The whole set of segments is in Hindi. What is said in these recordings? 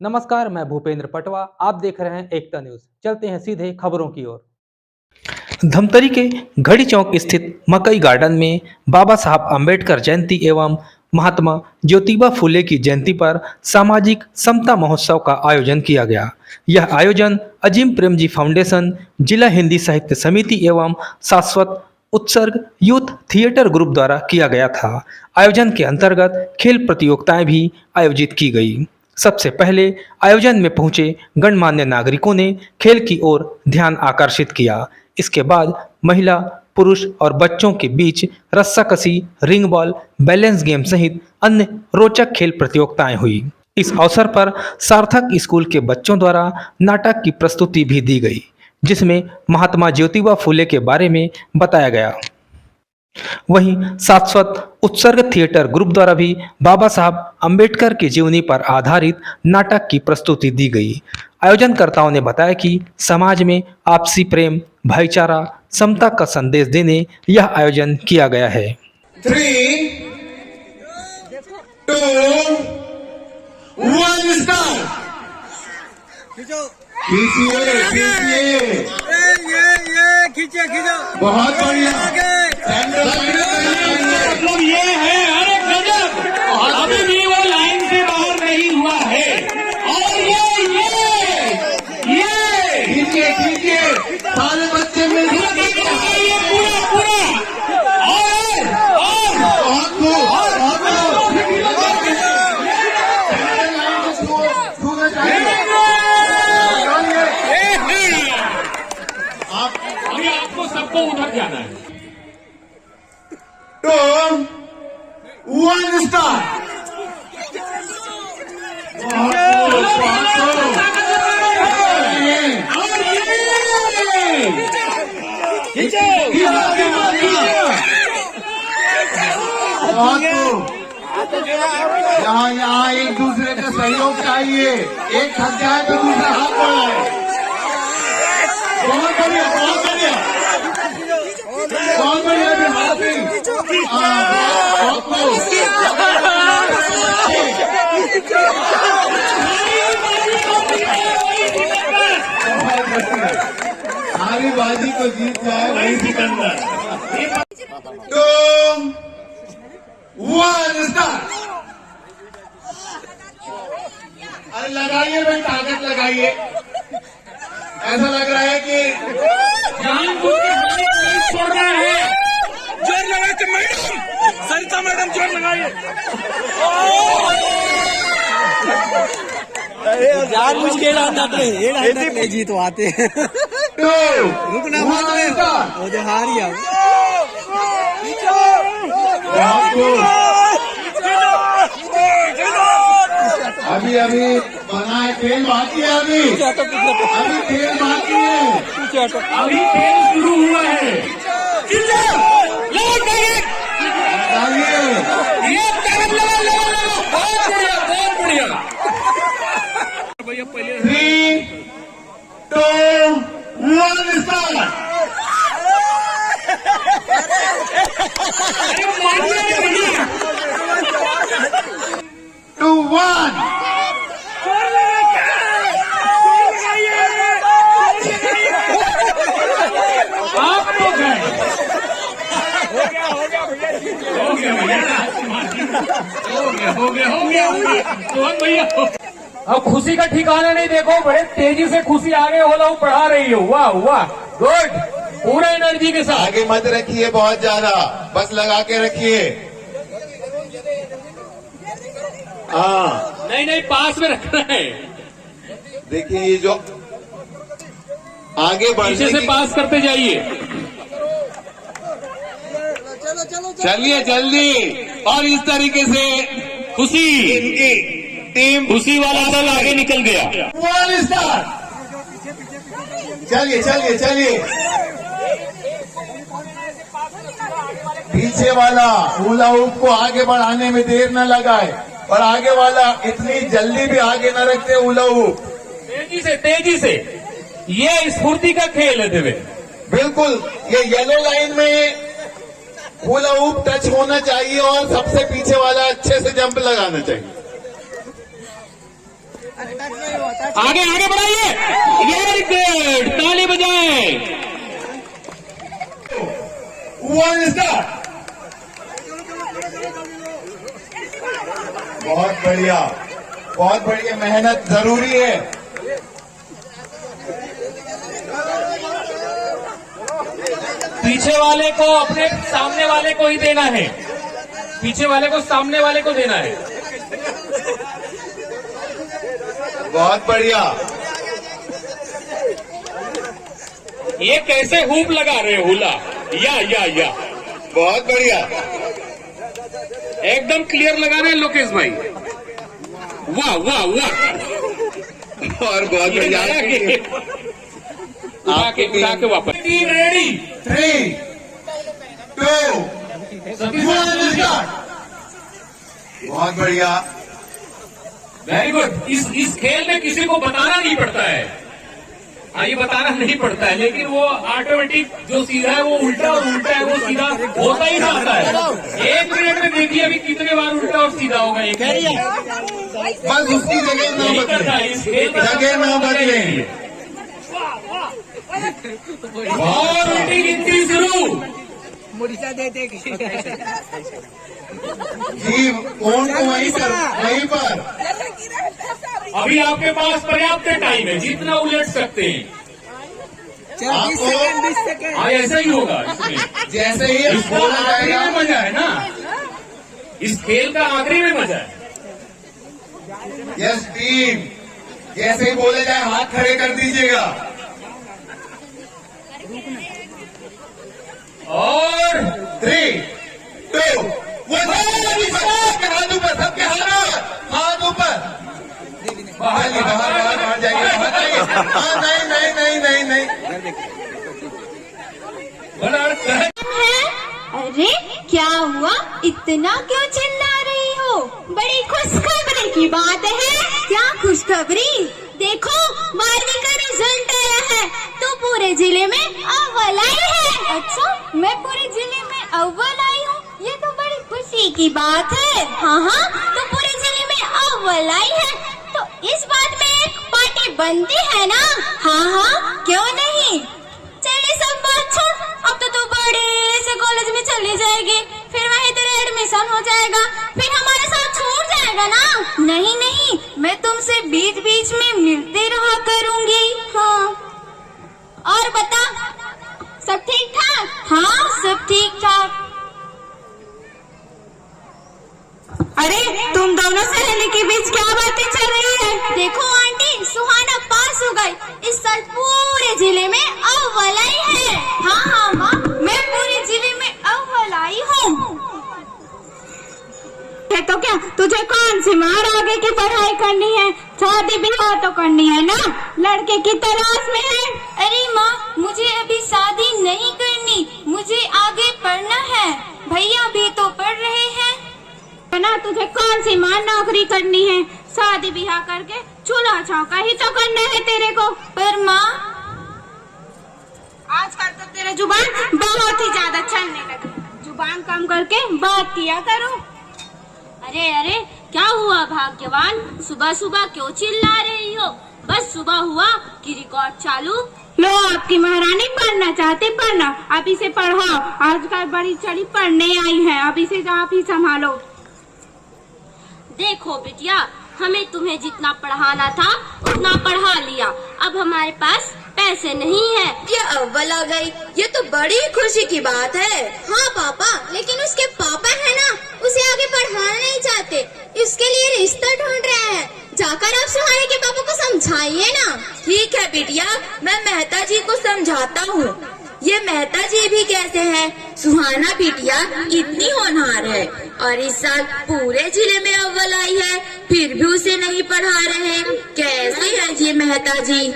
नमस्कार, मैं भूपेंद्र पटवा। आप देख रहे हैं एकता न्यूज। चलते हैं सीधे खबरों की ओर। धमतरी के घड़ी चौक स्थित मकई गार्डन में बाबा साहब अंबेडकर जयंती एवं महात्मा ज्योतिबा फुले की जयंती पर सामाजिक समता महोत्सव का आयोजन किया गया। यह आयोजन अजीम प्रेमजी फाउंडेशन, जिला हिंदी साहित्य समिति एवं शाश्वत उत्सर्ग यूथ थिएटर ग्रुप द्वारा किया गया था। आयोजन के अंतर्गत खेल प्रतियोगिताएं भी आयोजित की गई। सबसे पहले आयोजन में पहुंचे गणमान्य नागरिकों ने खेल की ओर ध्यान आकर्षित किया। इसके बाद महिला, पुरुष और बच्चों के बीच रस्साकसी, रिंग बॉल, बैलेंस गेम सहित अन्य रोचक खेल प्रतियोगिताएं हुई। इस अवसर पर सार्थक स्कूल के बच्चों द्वारा नाटक की प्रस्तुति भी दी गई, जिसमें महात्मा ज्योतिबा फुले के बारे में बताया गया। वहीं शाश्वत उत्सर्ग थिएटर ग्रुप द्वारा भी बाबा साहब अंबेडकर की जीवनी पर आधारित नाटक की प्रस्तुति दी गई। आयोजनकर्ताओं ने बताया कि समाज में आपसी प्रेम, भाईचारा, समता का संदेश देने यह आयोजन किया गया है। 3, 2, 1 स्टार्ट। खींचिए बहुत बढ़िया। मतलब ये है, अरे गजब, अभी भी वो लाइन से बाहर नहीं हुआ है। और ये खींचिए सारे बच्चे मिल पूरा अभी आपको सबको उधर जाना है। 2, 1 स्टार्ट। यहाँ एक दूसरे का सहयोग चाहिए। एक थक जाए तो दूसरा हाथ बढ़ाए। बहुत बढ़िया सारी बाजी को जीत जाए वही सिकंदर। 2, 1 स्टार्ट। अरे लगाइए भाई, ताकत लगाइए। ऐसा लग रहा है कि छोड़ रहा है। जोर लगा के मैडम, सरिता मैडम जोर लगाइए। जान मुझ के ये जीत आते हैं। रुकना वो जो हारी है। अभी बना है, खेल बाकी है। अभी खेल बाकी है। अभी खेल शुरू हुआ है। बहुत बढ़िया। भैया पहले 3, 2, 1 स्टार्ट। 2, 1 आप तो गए। हो गया भैया। अब खुशी का ठिकाना नहीं, देखो बड़े तेजी से खुशी आगे होला बढ़ा रही हो। वाह गुड, पूरा एनर्जी के साथ। आगे मत रखिए बहुत ज्यादा, बस लगा के रखिए। हाँ, नहीं पास में रखना है। देखिए ये जो आगे बढ़ने पीछे से पास करते जाइए। चलिए जल्दी। और इस तरीके से खुशी, इनकी टीम खुशी वाला दल आगे निकल गया। 1 स्टार्ट। चलिए पीछे वाला हुला हुप को आगे बढ़ाने में देर न लगाए, और आगे वाला इतनी जल्दी भी आगे न रखते हुला हुप। तेजी से ये स्फूर्ति का खेल है देवे। बिल्कुल, ये येलो लाइन में हुला हुप टच होना चाहिए और सबसे पीछे वाला अच्छे से जंप लगाना चाहिए। आगे आगे बढ़ाइए, वेरी गुड, ताली बजाएं। 1 स्टार्ट। बहुत बढ़िया, बहुत बढ़िया, मेहनत जरूरी है। पीछे वाले को अपने सामने वाले को ही देना है, पीछे वाले को सामने वाले को देना है। बहुत बढ़िया। ये कैसे हुप लगा रहे हो, हुला, या बहुत बढ़िया। एकदम क्लियर लगा रहे हैं लोकेश भाई, वाह वाह वाह। और बहुत बढ़िया। उठा के वापस। Team ready, 3, 2, 1 start. बहुत बढ़िया। Very good. इस खेल में किसी को बताना नहीं पड़ता है, ये बताना नहीं पड़ता है, लेकिन वो ऑटोमेटिक जो सीधा है वो उल्टा और उल्टा है वो सीधा होता ही जाता है। 1 मिनट में देखिए अभी कितने बार उल्टा और सीधा होगा एक। बस उसकी जगह ना बदले, जगह ना बदले। और उल्टी गिनती शुरू। जी, फोन को वहीं पर। अभी आपके पास पर्याप्त टाइम है, जितना उलट सकते हैं। 20 सेकंड। हाँ, ऐसा ही होगा इसमें। जैसे ही इसका बोला आखिरी जाएगा, में मजा है ना, इस खेल का आखिरी में मजा है। यस टीम, जैसे ही बोले जाए हाथ खड़े कर दीजिएगा। और 3, 2, 1 हाथ ऊपर, सबके हाथ ऊपर। बाहर जाइए, बाहर जाइए। हाँ, नहीं। अरे क्या हुआ, इतना क्यों चिल्ला रही हो? बड़ी खुशखबरी की बात है। क्या खुशखबरी? देखो, 12वीं का रिजल्ट आया है, तो पूरे जिले में अव्वल आई है। अच्छा, मैं पूरे जिले में अव्वल आई हूँ, ये तो बड़ी खुशी की बात है। हाँ, तो पूरे जिले में अव्वल आई है, तो इस बात में एक पार्टी बनती है ना? हाँ, क्यों नहीं। चलिए सब बात छोड़, अब तो तू बड़े से कॉलेज में चली जाएगी, फिर वहीं तेरा एडमिशन हो जाएगा, फिर हमारे साथ छूट जाएगा ना? नहीं, मैं तुमसे बीच बीच में मिलते रहा करूंगी। हाँ, और बता, सब ठीक ठाक? हाँ, सब ठीक ठाक। अरे तुम दोनों सहेली के बीच क्या बातें चल रही है? देखो आंटी, सुहाना पास हो गई, इस साल पूरे जिले में अव्वल आई है। हाँ माँ, मैं पूरे जिले में अव्वल आई हूँ। तो क्या तुझे कौन सी मार आगे की पढ़ाई करनी है? शादी ब्याह तो करनी है ना, लड़के की तलाश में है। अरे माँ, मुझे अभी शादी नहीं करनी, मुझे आगे पढ़ना है। भैया भी तो पढ़ रहे हैं ना। तुझे कौन सी मां नौकरी करनी है? शादी ब्याह करके चूल्हा चौका ही तो करना है तेरे को। पर माँ, आजकल तो तेरा जुबान बहुत ही ज्यादा चलने लगी, जुबान कम करके बात किया करो। अरे क्या हुआ भाग्यवान, सुबह सुबह क्यों चिल्ला रही हो? बस सुबह हुआ कि रिकॉर्ड चालू। लो, आपकी महारानी पढ़ना चाहते पढ़ना, अभी से पढ़ाओ। आजकल बड़ी चढ़ी पढ़ने आई है, अभी से आप ही संभालो। देखो बिटिया, हमें तुम्हें जितना पढ़ाना था उतना पढ़ा लिया, अब हमारे पास पैसे नहीं है। ये अव्वल आ गई, ये तो बड़ी खुशी की बात है। हाँ पापा, लेकिन उसके पापा है ना, उसे आगे पढ़ाना नहीं चाहते, इसके लिए रिश्ता ढूंढ रहे हैं। जाकर आप सुहाने के पापा को समझाइए ना। ठीक है बिटिया, मैं मेहता जी को समझाता हूँ। ये मेहता जी भी कैसे हैं? सुहाना बिटिया इतनी होनहार है और इस साल पूरे जिले में अव्वल आई है, फिर भी उसे नहीं पढ़ा रहे। कैसे है ये मेहता जी?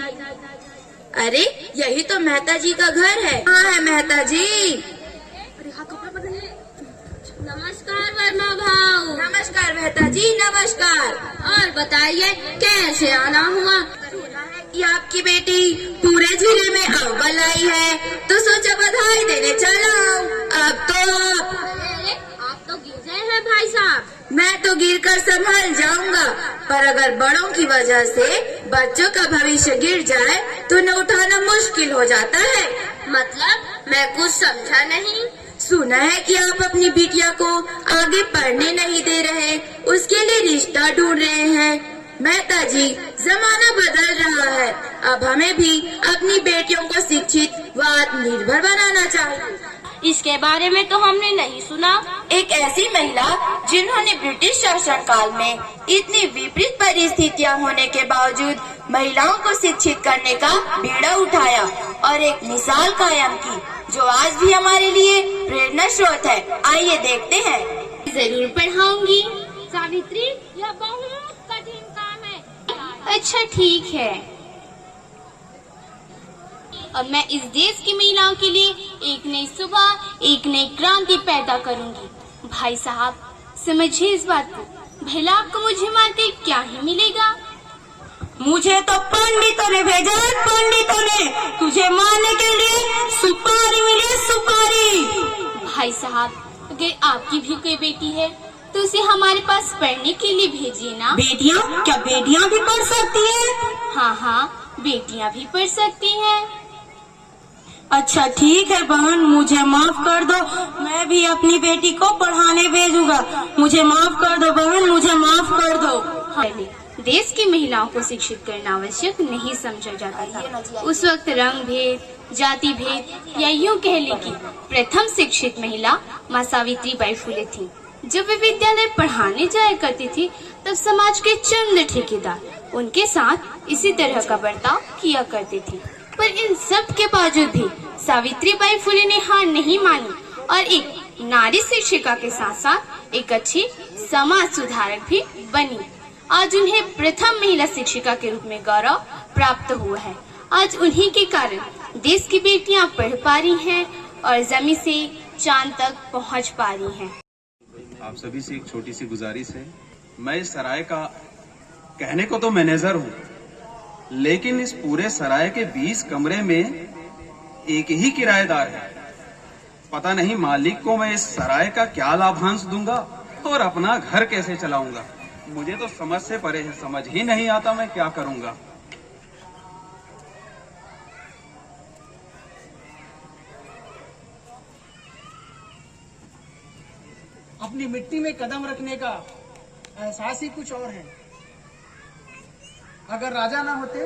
अरे यही तो मेहता जी का घर है। हाँ है मेहता जी। नमस्कार वर्मा भाऊ। नमस्कार मेहता जी, नमस्कार। और बताइए कैसे आना हुआ? कि आपकी बेटी पूरे जिले में अव्वल आई है, तो सोचा बधाई देने चला। अब तो आप तो गिर गए हैं भाई साहब, मैं तो गिरकर संभल जाऊंगा, पर अगर बड़ों की वजह से बच्चों का भविष्य गिर जाए तो न उठाना मुश्किल हो जाता है। मतलब मैं कुछ समझा नहीं। सुना है कि आप अपनी बिटिया को आगे पढ़ने नहीं दे रहे, उसके लिए रिश्ता ढूंढ रहे हैं। मेहता जी, जमाना बदल रहा है, अब हमें भी अपनी बेटियों को शिक्षित व आत्मनिर्भर बनाना चाहिए। इसके बारे में तो हमने नहीं सुना। एक ऐसी महिला जिन्होंने ब्रिटिश शासन काल में इतनी विपरीत परिस्थितियां होने के बावजूद महिलाओं को शिक्षित करने का बीड़ा उठाया और एक मिसाल कायम की, जो आज भी हमारे लिए प्रेरणा स्रोत है। आइए देखते हैं। जरूर पढ़ाऊंगी सावित्री, यह बहुत कठिन काम है। अच्छा ठीक है, अब मैं इस देश की महिलाओं के लिए एक नई सुबह, एक नई क्रांति पैदा करूंगी। भाई साहब समझिए इस बात को, भला आपको मुझे मार के क्या ही मिलेगा? मुझे तो पंडितों ने भेजा है, पंडितों ने तुझे मारने के लिए सुपारी मिली, सुपारी। भाई साहब, अगर आपकी भी कोई बेटी है तो उसे हमारे पास पढ़ने के लिए भेजिए ना। बेटियां? क्या बेटियां भी पढ़ सकती हैं? हाँ हाँ, बेटियां भी पढ़ सकती हैं। अच्छा ठीक है बहन, मुझे माफ कर दो, मैं भी अपनी बेटी को पढ़ाने भेजूंगा। मुझे माफ कर दो बहन, मुझे माफ कर दो। पहले देश की महिलाओं को शिक्षित करना आवश्यक नहीं समझा जाता था। उस वक्त रंग भेद, जाति भेद या यूं कह ले कि प्रथम शिक्षित महिला माँ सावित्री बाई फुले थी। जब वे विद्यालय पढ़ाने जाया करती थी तब समाज के चंद ठेकेदार उनके साथ इसी तरह का बर्ताव किया करते थे। पर इन सब के बावजूद भी सावित्री बाई फुले ने हार नहीं मानी और एक नारी शिक्षिका के साथ साथ एक अच्छी समाज सुधारक भी बनी। आज उन्हें प्रथम महिला शिक्षिका के रूप में गौरव प्राप्त हुआ है। आज उन्हीं के कारण देश की बेटियां पढ़ पा रही हैं और जमीन से चांद तक पहुंच पा रही हैं। आप सभी से एक छोटी सी गुजारिश है। मैं इस सराय का कहने को तो मैनेजर हूँ, लेकिन इस पूरे सराय के 20 कमरे में एक ही किराएदार है। पता नहीं मालिक को मैं इस सराय का क्या लाभांश दूंगा और अपना घर कैसे चलाऊंगा। मुझे तो समझ से परे है, समझ ही नहीं आता मैं क्या करूंगा। अपनी मिट्टी में कदम रखने का एहसास ही कुछ और है। अगर राजा ना होते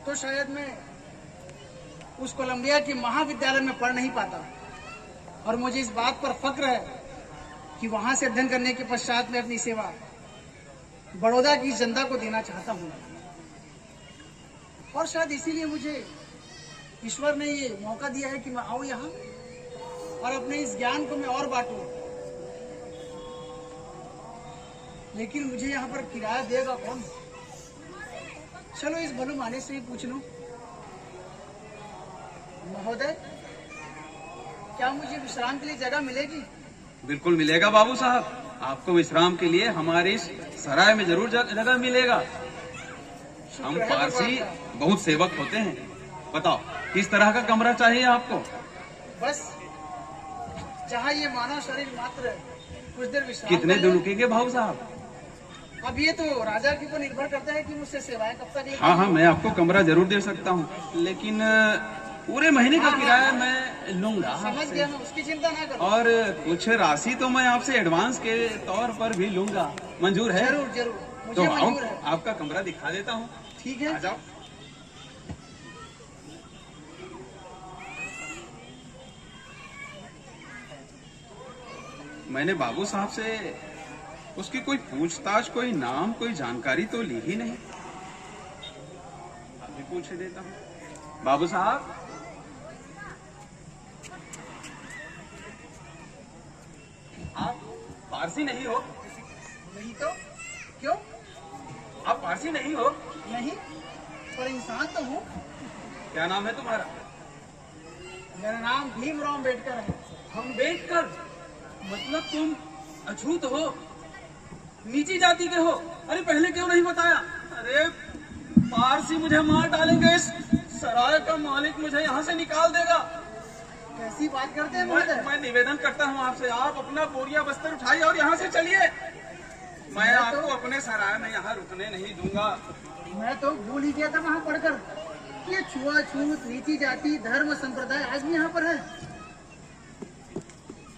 तो शायद मैं उस कोलंबिया के महाविद्यालय में पढ़ नहीं पाता, और मुझे इस बात पर फक्र है कि वहां से अध्ययन करने के पश्चात मैं अपनी सेवा बड़ौदा की जनता को देना चाहता हूँ। और शायद इसीलिए मुझे ईश्वर ने ये मौका दिया है कि मैं आऊं यहाँ और अपने इस ज्ञान को मैं और बांटूं। लेकिन मुझे यहाँ पर किराया देगा कौन? चलो इस भलू माने से ही पूछ लूं। महोदय, क्या मुझे विश्राम के लिए जगह मिलेगी? बिल्कुल मिलेगा बाबू साहब, आपको विश्राम के लिए हमारे इस सराय में जरूर जगह मिलेगा। हम पारसी बहुत सेवक होते हैं। बताओ किस तरह का कमरा चाहिए आपको? बस जहाँ ये मानव शरीर मात्र कुछ देर विश्राम। कितने दिन रुकेंगे भाऊ साहब? अब ये तो राजा के ऊपर निर्भर करता है कि मुझसे सेवाएं कब तक। हाँ हाँ, मैं आपको कमरा जरूर दे सकता हूँ, लेकिन पूरे महीने का किराया मैं लूंगा। समझ गया, मैं उसकी चिंता ना करो। और कुछ राशि तो मैं आपसे एडवांस के तौर पर भी लूंगा। मंजूर है? जरूर जरूर, मुझे तो मंजूर है। आपका कमरा दिखा देता हूँ। ठीक है, आ जाओ। मैंने बाबू साहब से उसकी कोई पूछताछ, कोई नाम, कोई जानकारी तो ली ही नहीं। अभी पूछ देता हूँ। बाबू साहब, आप पारसी नहीं हो? नहीं तो क्यों? आप पारसी नहीं हो? नहीं, पर इंसान तो हूँ। क्या नाम है तुम्हारा? मेरा नाम भीमराव अम्बेडकर है। अम्बेडकर? मतलब तुम अछूत हो, नीची जाति के हो। अरे पहले क्यों नहीं बताया? अरे पारसी मुझे मार डालेंगे, इस सराय का मालिक मुझे यहाँ से निकाल देगा। कैसी बात करते हैं महोदय? मैं निवेदन करता हूँ आपसे, आप अपना बोरिया बस्तर उठाइए और यहाँ से चलिए। मैं आपको अपने सराय में यहाँ रुकने नहीं दूंगा। मैं तो भूल ही गया था वहाँ पढ़कर, ये छुआछूत, नीची जाति, धर्म, संप्रदाय आज भी यहाँ पर है।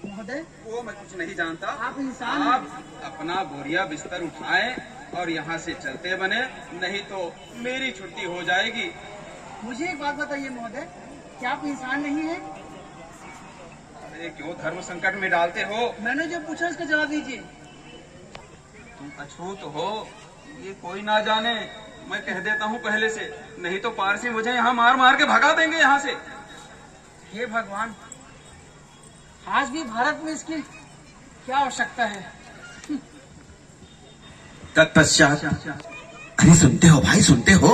महोदय वो मैं कुछ नहीं जानता। आप इंसान हैं। आप अपना बोरिया बिस्तर उठाएं और यहाँ से चलते बने, नहीं तो मेरी छुट्टी हो जाएगी। मुझे एक बात बताइए महोदय, क्या आप इंसान नहीं है? अरे क्यों धर्म संकट में डालते हो? मैंने जो पूछा उसका जवाब दीजिए। तुम अछूत हो, ये कोई ना जाने। मैं कह देता हूँ पहले से, नहीं तो पारसी मुझे यहाँ मार मार के भगा देंगे यहाँ से। हे भगवान, आज भी भारत में इसकी क्या आवश्यकता है? तत्पश्चात, अरे सुनते हो भाई, सुनते हो?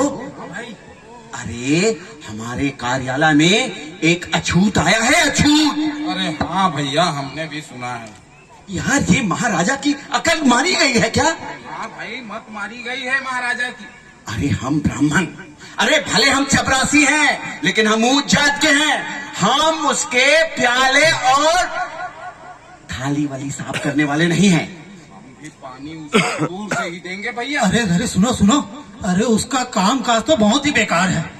अरे हमारे कार्यालय में एक अछूत आया है, अछूत। अरे हाँ भैया, हमने भी सुना है। यार ये महाराजा की अकल मारी गई है क्या? हाँ भाई, मत मारी गई है महाराजा की। अरे हम ब्राह्मण, अरे भले हम चपरासी हैं, लेकिन हम ऊंच जात के हैं। हम उसके प्याले और थाली वाली साफ करने वाले नहीं हैं। हम भी पानी उसको दूर से ही देंगे भैया। अरे सुनो सुनो, अरे उसका काम काज तो बहुत ही बेकार है।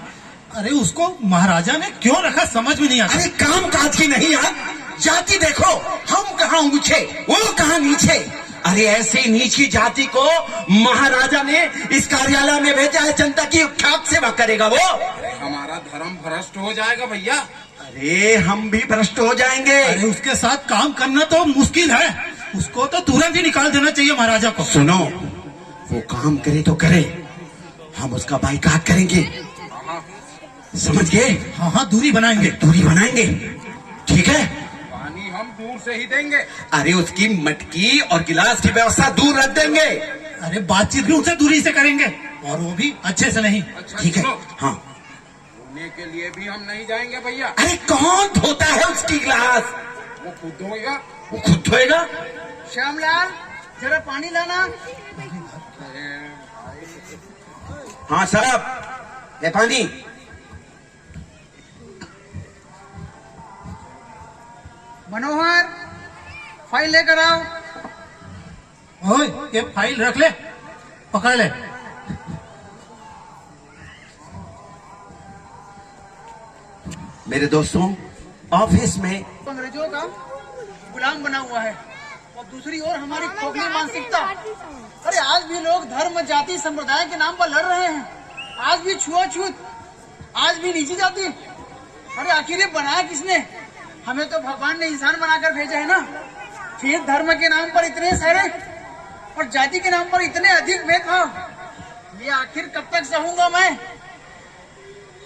अरे उसको महाराजा ने क्यों रखा समझ में नहीं आता। अरे काम काज की नहीं यार, जाति देखो, हम कहाँ ऊंचे वो कहाँ नीचे। अरे ऐसी नीची जाति को महाराजा ने इस कार्यालय में भेजा है, जनता की ख्यात सेवा करेगा वो। हमारा धर्म भ्रष्ट हो जाएगा भैया। अरे हम भी भ्रष्ट हो जाएंगे। अरे उसके साथ काम करना तो मुश्किल है, उसको तो तुरंत ही निकाल देना चाहिए महाराजा को। सुनो, वो काम करे तो करे, हम उसका बाइकाट करेंगे, समझ गए? हाँ, दूरी बनाएंगे। दूरी बनाएंगे, ठीक है? पानी हम दूर से ही देंगे। अरे उसकी मटकी और गिलास की व्यवस्था दूर रख देंगे। अरे बातचीत भी उनसे दूरी से करेंगे, और वो भी अच्छे से नहीं। अच्छा, ठीक है? हाँ। धोने के लिए भी हम नहीं जाएंगे भैया। अरे कौन धोता है उसकी गिलास? वो खुद धोएगा। वो खुद धोएगा? श्यामलाल, जरा पानी लाना। हाँ साहब, ये पानी। मनोहर, फाइल लेकर आओ। ओए, ये फाइल रख ले, पकड़ ले। मेरे दोस्तों, ऑफिस में अंग्रेजों का गुलाम बना हुआ है, और दूसरी ओर हमारी खोखली मानसिकता। अरे आज भी लोग धर्म, जाति, संप्रदाय के नाम पर लड़ रहे हैं। आज भी छुआछूत, आज भी नीची जाति। अरे आखिर ये बनाया किसने? हमें तो भगवान ने इंसान बनाकर भेजा है ना। फिर धर्म के नाम पर इतने सारे और जाति के नाम पर इतने अधिक भेदभाव, ये आखिर कब तक सहूंगा मैं?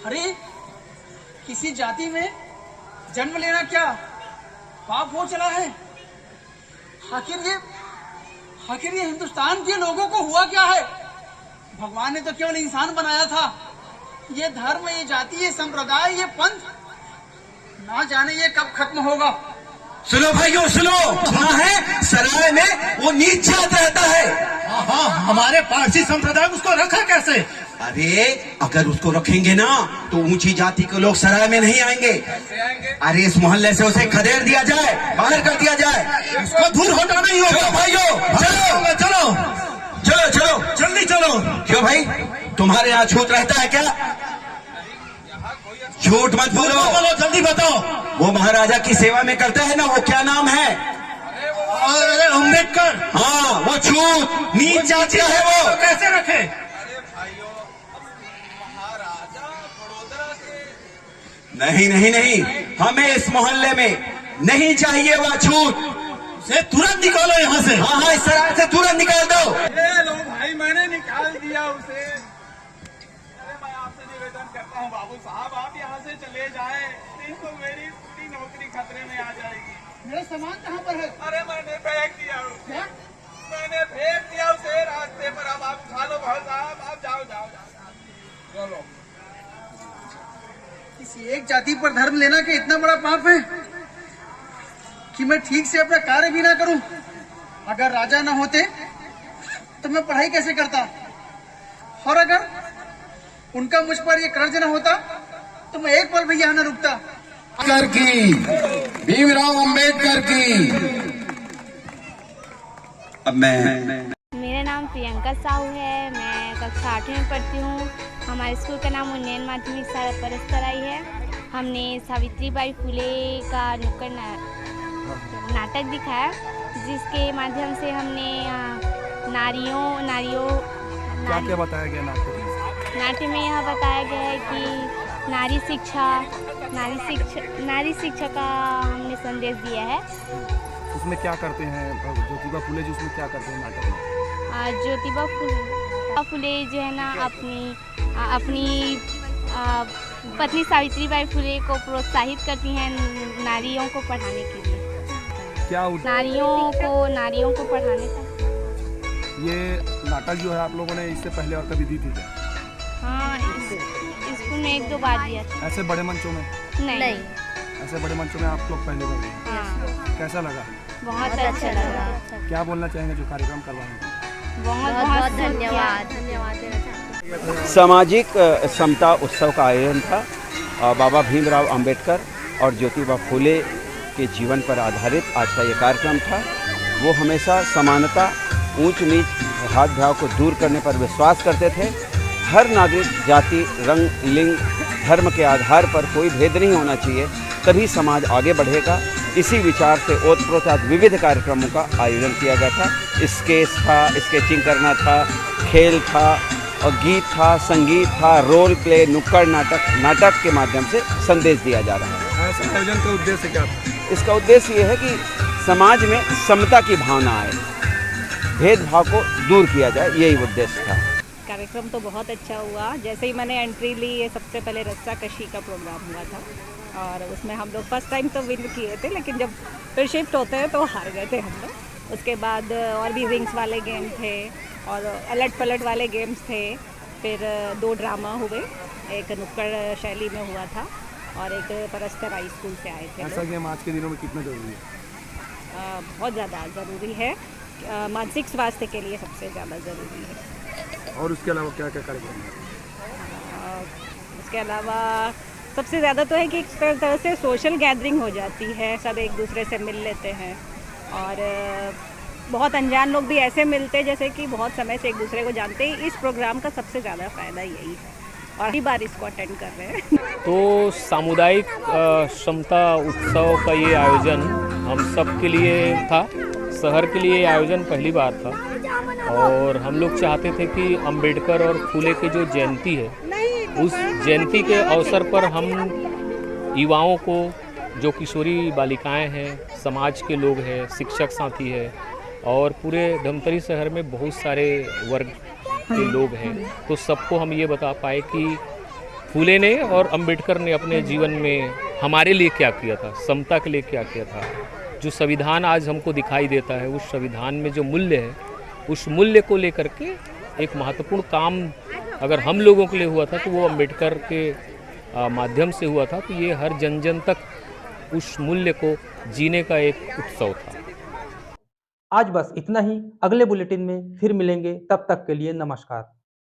अरे किसी जाति में जन्म लेना क्या पाप हो चला है? आखिर ये हिंदुस्तान के लोगों को हुआ क्या है? भगवान ने तो केवल इंसान बनाया था। ये धर्म, ये जाति, ये संप्रदाय, ये पंथ, ना जाने ये कब खत्म होगा। सुनो भाइयों, सुनो, सुना है सराय में वो नीच जात रहता है। हाँ, हमारे पारसी संप्रदाय उसको रखा कैसे? अरे अगर उसको रखेंगे ना तो ऊंची जाति के लोग सराय में नहीं आएंगे। अरे इस मोहल्ले से उसे खदेड़ दिया जाए, बाहर कर दिया जाए, उसको दूर हटाना ही होगा। भाइयों चलो चलो चलो चलो, जल्दी चलो। क्यों भाई, तुम्हारे यहाँ छूत रहता है क्या? झूठ मत बोलो, जल्दी बताओ। वो महाराजा की सेवा में करता है ना, वो क्या नाम है? अरे अम्बेडकर। हाँ, वो छूत नीच जाति है वो। कैसे रखे? नहीं नहीं नहीं, हमें इस मोहल्ले में नहीं चाहिए वो छूत। उसे तुरंत निकालो यहाँ से। हाँ हाँ, इस सराय से तुरंत निकाल दो। ये लो भाई, मैंने निकाल दिया उसे। अरे मैं आपसे निवेदन करता हूँ बाबू साहब, आप यहाँ से चले जाए, नहीं तो मेरी पूरी नौकरी खतरे में आ जाएगी। मेरा सामान कहाँ पर है? अरे मैंने फेंक दिया उसे। क्या? मैंने फेंक दिया उसे रास्ते पर। अब आप उठा लो भाई साहब, आप जाओ जाओ जाओ। चलो, किसी एक जाति पर धर्म लेना के इतना बड़ा पाप है कि मैं ठीक से अपना कार्य भी ना करूं। अगर राजा ना होते तो मैं पढ़ाई कैसे करता, और अगर उनका मुझ पर ये कर्ज ना होता तो मैं एक पल भी यहाँ न रुकता। की भीमराव अंबेडकर की। अब मैं मेरा नाम प्रियंका साहू है। मैं कक्षा 8वीं में पढ़ती हूँ। हमारे स्कूल का नाम उन्नयन माध्यमिक शाला परस्तराई है। हमने सावित्रीबाई फुले का नुक्कड़ नाटक दिखाया, जिसके माध्यम से हमने नारियों क्या बताया गया नाट्य में यह बताया गया है कि नारी शिक्षा का हमने संदेश दिया है। उसमें क्या करते हैं ज्योतिबा फुले जी, उसमें क्या करते हैं नाटक में? ज्योतिबा फुले जो है ना अपनी पत्नी सावित्रीबाई फुले को प्रोत्साहित करती हैं नारियों को पढ़ाने के लिए। क्या नारियों को पढ़ाने का ये नाटक जो है आप लोगों ने इससे पहले और कभी दी थी क्या? हाँ, स्कूल में 1-2 बार दिया था। ऐसे बड़े मंचों में? नहीं। ऐसे बड़े मंचों में आप लोग पहले बार दिए? हाँ। कैसा लगा? बहुत अच्छा लगा। क्या बोलना चाहेंगे जो कार्यक्रम करवाएंगे? बहुत धन्यवाद देना चाहते हैं। सामाजिक समता उत्सव का आयोजन था। बाबा भीमराव अंबेडकर और ज्योतिबा फुले के जीवन पर आधारित आज का ये कार्यक्रम था। वो हमेशा समानता, ऊंच नीच, भेदभाव को दूर करने पर विश्वास करते थे। हर नागरिक जाति, रंग, लिंग, धर्म के आधार पर कोई भेद नहीं होना चाहिए, तभी समाज आगे बढ़ेगा। इसी विचार से ओतप्रोत विविध कार्यक्रमों का आयोजन किया गया था। स्केच था, स्केचिंग करना था, खेल था और गीत था, संगीत था, रोल प्ले, नुक्कड़ नाटक के माध्यम से संदेश दिया जा रहा है। ऐसे आयोजन का उद्देश्य क्या था? इसका उद्देश्य ये है कि समाज में समता की भावना आए, भेदभाव को दूर किया जाए, यही उद्देश्य था। कार्यक्रम तो बहुत अच्छा हुआ। जैसे ही मैंने एंट्री ली, ये सबसे पहले रस्साकशी का प्रोग्राम हुआ था और उसमें हम लोग फर्स्ट टाइम तो विन किए थे, लेकिन जब फिर शिफ्ट होते हैं तो हार गए थे हम लोग। उसके बाद और भी रिंग्स वाले गेम थे और अलट पलट वाले गेम्स थे। फिर 2 ड्रामा हुए, एक नुक्कड़ शैली में हुआ था और एक परस्तराई स्कूल से आए थे। ऐसा गेम आज के दिनों में कितना जरूरी है? बहुत ज़्यादा ज़रूरी है। मानसिक स्वास्थ्य के लिए सबसे ज़्यादा ज़रूरी है। और उसके अलावा क्या क्या कार्यक्रम है? उसके अलावा सबसे ज़्यादा तो है कि एक तरह से सोशल गैदरिंग हो जाती है, सब एक दूसरे से मिल लेते हैं और बहुत अनजान लोग भी ऐसे मिलते हैं जैसे कि बहुत समय से एक दूसरे को जानते हैं। इस प्रोग्राम का सबसे ज़्यादा फ़ायदा यही है और अगली बार इसको अटेंड कर रहे हैं। तो सामुदायिक क्षमता उत्सव का ये आयोजन हम सब के लिए था। शहर के लिए आयोजन पहली बार था और हम लोग चाहते थे कि अंबेडकर और फुले की जो जयंती है, उस जयंती के अवसर पर हम युवाओं को, जो किशोरी बालिकाएं हैं, समाज के लोग हैं, शिक्षक साथी हैं और पूरे धमतरी शहर में बहुत सारे वर्ग के लोग हैं, तो सबको हम ये बता पाए कि फुले ने और अंबेडकर ने अपने जीवन में हमारे लिए क्या किया था, समता के लिए क्या किया था। जो संविधान आज हमको दिखाई देता है, उस संविधान में जो मूल्य है, उस मूल्य को लेकर के एक महत्वपूर्ण काम अगर हम लोगों के लिए हुआ था तो वो अंबेडकर के माध्यम से हुआ था। तो ये हर जन तक उस मूल्य को जीने का एक उत्सव था। आज बस इतना ही। अगले बुलेटिन में फिर मिलेंगे, तब तक के लिए नमस्कार।